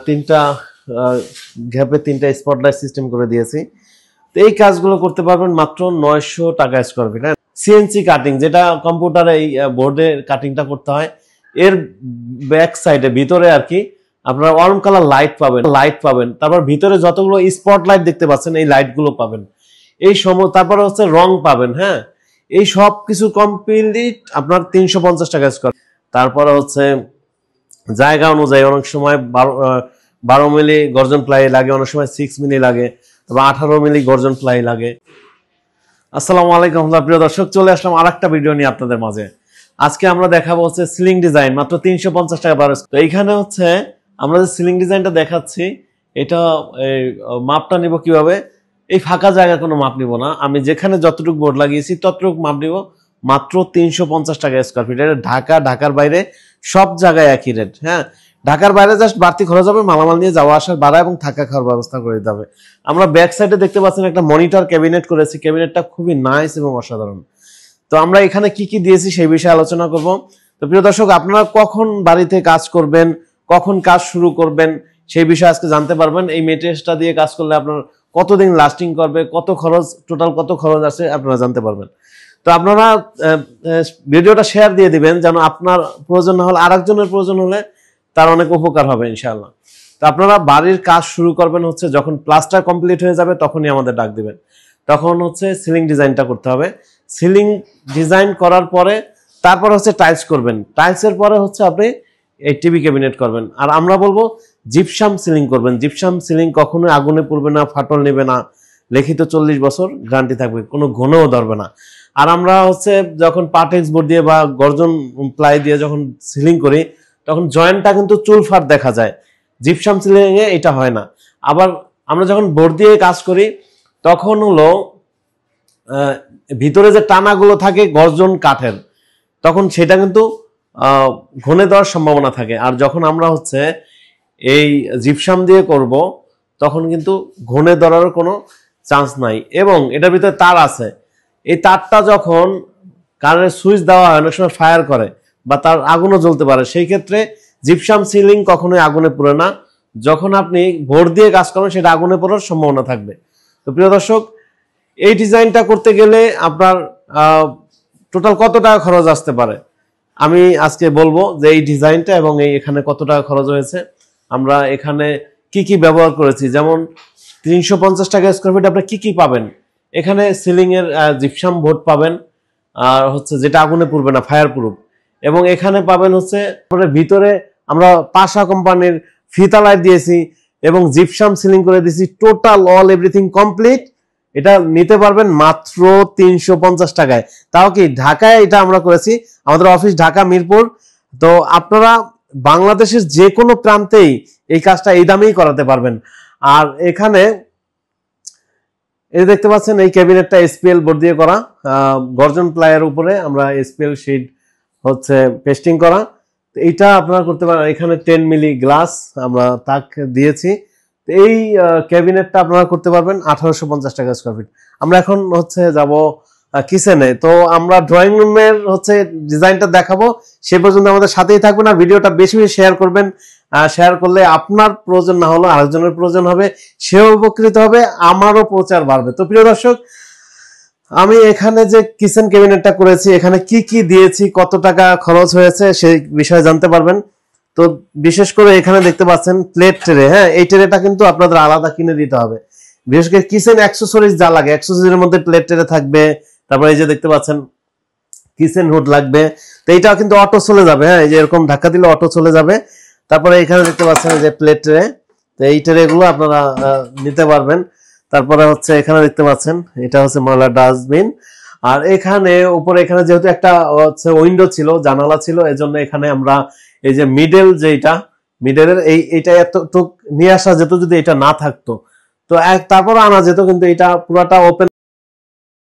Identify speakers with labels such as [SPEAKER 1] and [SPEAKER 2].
[SPEAKER 1] তিনটা গ্যাপে তিনটা স্পটলাইট সিস্টেম করে দিয়েছি। তো এই কাজগুলো করতে পারবেন মাত্র 900 টাকা স্কয়ার ফিট। সিএনসি কাটিং, যেটা কম্পিউটারে এই বোর্ডে কাটিংটা করতে হয়, এর ব্যাক সাইডে ভিতরে আর কি আপনারা ওয়ার্ম কালার লাইট পাবেন। তারপর ভিতরে যতগুলো স্পটলাইট দেখতে পাচ্ছেন এই লাইটগুলো পাবেন, এই সময় তারপরে হচ্ছে রং পাবেন। হ্যাঁ, এই সব কিছু কমপ্লিট আপনার 350 টাকা স্কয়ার। তারপরে হচ্ছে জায়গা অনুযায়ী অনেক সময় 12 মিলি গর্জন প্লাই লাগে, অনেক সময় 6 মিলি লাগে, তবে 18 মিলি গর্জন প্লাই লাগে। আসসালামু আলাইকুম প্রিয় দর্শক, চলে আসলাম আরেকটা ভিডিও নিয়ে আপনাদের মাঝে। আজকে আমরা দেখাবো হচ্ছে সিলিং ডিজাইন, মাত্র 350 টাকা বারো। তো এইখানে হচ্ছে আমরা যে সিলিং ডিজাইনটা দেখাচ্ছি, এটা মাপটা নিব কিভাবে। এই ফাঁকা জায়গা কোনো মাপ নিব না, আমি যেখানে যতটুকু বোর্ড লাগিয়েছি ততটুকু মাপ নিব। মাত্র 350 টাকা স্কয়ার ফিট। এটা ঢাকার বাইরে সব জায়গায় একই রেট। হ্যাঁ, ঢাকার বাইরে জাস্ট বাড়তি খরচ হবে, মালামাল নিয়ে যাওয়া আসার ভাড়া এবং থাকা খাওয়ার ব্যবস্থা করে দিতে হবে। আমরা ব্যাক সাইডে দেখতে পাচ্ছেন একটা মনিটর ক্যাবিনেট করেছি, ক্যাবিনেটটা খুবই নাইস এবং অসাধারণ। তো আমরা এখানে কি কি দিয়েছি সেই বিষয়ে আলোচনা করব। তো প্রিয় দর্শক, আপনারা কখন বাড়িতে কাজ করবেন, কখন কাজ শুরু করবেন সেই বিষয়ে আজকে জানতে পারবেন। এই মেটেরিয়ালসটা দিয়ে কাজ করলে আপনার কতদিন লাস্টিং করবে, কত খরচ, টোটাল কত খরচ আছে আপনারা জানতে পারবেন। তো আপনারা ভিডিওটা শেয়ার দিয়ে দিবেন, যেন আপনার প্রয়োজন না হলে আরেকজনের প্রয়োজন হলে তার অনেক উপকার হবে ইনশাআল্লাহ। তো আপনারা বাড়ির কাজ শুরু করবেন হচ্ছে যখন প্লাস্টার কমপ্লিট হয়ে যাবে তখনই আমাদের ডাক দিবেন। তখন হচ্ছে সিলিং ডিজাইনটা করতে হবে। সিলিং ডিজাইন করার পরে তারপর হচ্ছে টাইলস করবেন। টাইলসের পরে হচ্ছে আপনি এই টিভি ক্যাবিনেট করবেন। আর আমরা বলবো জিপসাম সিলিং করবেন। জিপসাম সিলিং কখনোই আগুনে পুড়বে না, ফাটল নেবে না, লিখিত 40 বছর গ্যারান্টি থাকবে, কোনো ঘনও ধরবে না। আর আমরা হচ্ছে যখন পার্টেক্স বোর্ড দিয়ে বা গর্জন প্লাই দিয়ে যখন সিলিং করি তখন জয়েন্টটা কিন্তু চুলফাট দেখা যায়, জিপসাম সিলিং এ এটা হয় না। আবার আমরা যখন বোর্ড দিয়ে কাজ করি তখন হলো ভিতরে যে টানাগুলো থাকে গর্জন কাঠের, তখন সেটা কিন্তু ঘনে দেওয়ার সম্ভাবনা থাকে। আর যখন আমরা হচ্ছে এই জিপসাম দিয়ে করব তখন কিন্তু ঘনে ধরার কোনো চান্স নাই। এবং এটার ভিতরে তার আছে, এই তারটা যখন কারেন্টের সুইচ দেওয়া হয় অনেক সময় ফায়ার করে বা তার আগুনও জ্বলতে পারে, সেই ক্ষেত্রে জিপসাম সিলিং কখনোই আগুনে পুড়ে না। যখন আপনি বোর্ড দিয়ে কাজ করবেন সেটা আগুনে পড়ার সম্ভাবনা থাকবে। তো প্রিয় দর্শক, এই ডিজাইনটা করতে গেলে আপনার টোটাল কত টাকা খরচ আসতে পারে আমি আজকে বলবো, যে এই ডিজাইনটা এবং এই এখানে কত টাকা খরচ হয়েছে, আমরা এখানে কি কি ব্যবহার করেছি। যেমন 350 টাকা স্কয়ার ফিট আপনি কি কি পাবেন এখানে, সিলিং এর জিপসাম বোর্ড পাবেন, আর হচ্ছে যেটা আগুনে পুড়বে না, ফায়ার প্রুফ। এবং এখানে পাবেন হচ্ছে ভিতরে আমরা পাশা কোম্পানির ফিতা লাইট দিয়েছি এবং জিপসাম সিলিং করে দিয়েছি, টোটাল অল এভরিথিং কমপ্লিট। এটা নিতে পারবেন মাত্র 350 টাকায়। তাও কি ঢাকায় এটা আমরা করেছি, আমাদের অফিস ঢাকা মিরপুর। তো আপনারা বাংলাদেশের যে কোনো প্রান্তেই এই কাজটা এই দামেই করাতে পারবেন। আর এখানে এই দেখতে পাচ্ছেন এই ক্যাবিনেটটা এসপিএল বোর্ড দিয়ে করা, গর্জন প্লাইয়ের উপরে আমরা এসপিএল শিট হচ্ছে পেস্টিং করা। এইটা আপনারা করতে পারেন। এখানে 10 মিলি গ্লাস আমরা তাক দিয়েছি। এই ক্যাবিনেটটা আপনারা করতে পারবেন 1850 টাকা স্কয়ার ফিট। আমরা এখন হচ্ছে যাব কিচেনে। তো আমরা ড্রয়িং রুমের হচ্ছে ডিজাইনটা দেখাবো, সে পর্যন্ত আমাদের সাথেই থাকবেন। আর ভিডিওটা বেশি বেশি শেয়ার করবেন। শেয়ার করলে আপনার প্রয়োজন না হলেও আরেকজনের প্রয়োজন হবে, সেও উপকৃত হবে, আমারও প্রচার বাড়বে। তো প্রিয় দর্শক, আমি এখানে যে কিচেন ক্যাবিনেটটা করেছি এখানে কি কি দিয়েছি, কত টাকা খরচ হয়েছে সেই বিষয়ে জানতে পারবেন। তো বিশেষ করে এখানে দেখতে পাচ্ছেন প্লেট ট্রে। হ্যাঁ, এই ট্রেটা কিন্তু আপনাদের আলাদা কিনে দিতে হবে। বিশেষ করে কিচেন অ্যাক্সেসরিজ যা লাগে, অ্যাক্সেসরিজের মধ্যে প্লেট ট্রে থাকবে। তারপরে এই যে দেখতে পাচ্ছেন কিচেন হুড লাগবে। তো এইটা কিন্তু অটো চলে যাবে। হ্যাঁ, এই যে এরকম ধাক্কা দিলে অটো চলে যাবে। তারপরে এখানে দেখতে পাচ্ছেন যে প্লেট ট্রে, তো এই ট্রে গুলো আপনারা নিতে পারবেন। তারপরে হচ্ছে এখানে দেখতে পাচ্ছেন এটা হচ্ছে ময়লার ডাস্টবিন। আর এখানে উপরে এখানে যেহেতু একটা হচ্ছে উইন্ডো ছিল, জানালা ছিল, এজন্য এখানে আমরা এই যে মিডলের এইটা এতটুক নিয়ে আসা যেত যদি এটা না থাকতো। তো তারপর আনা যেত, কিন্তু এটা পুরাটা ওপেন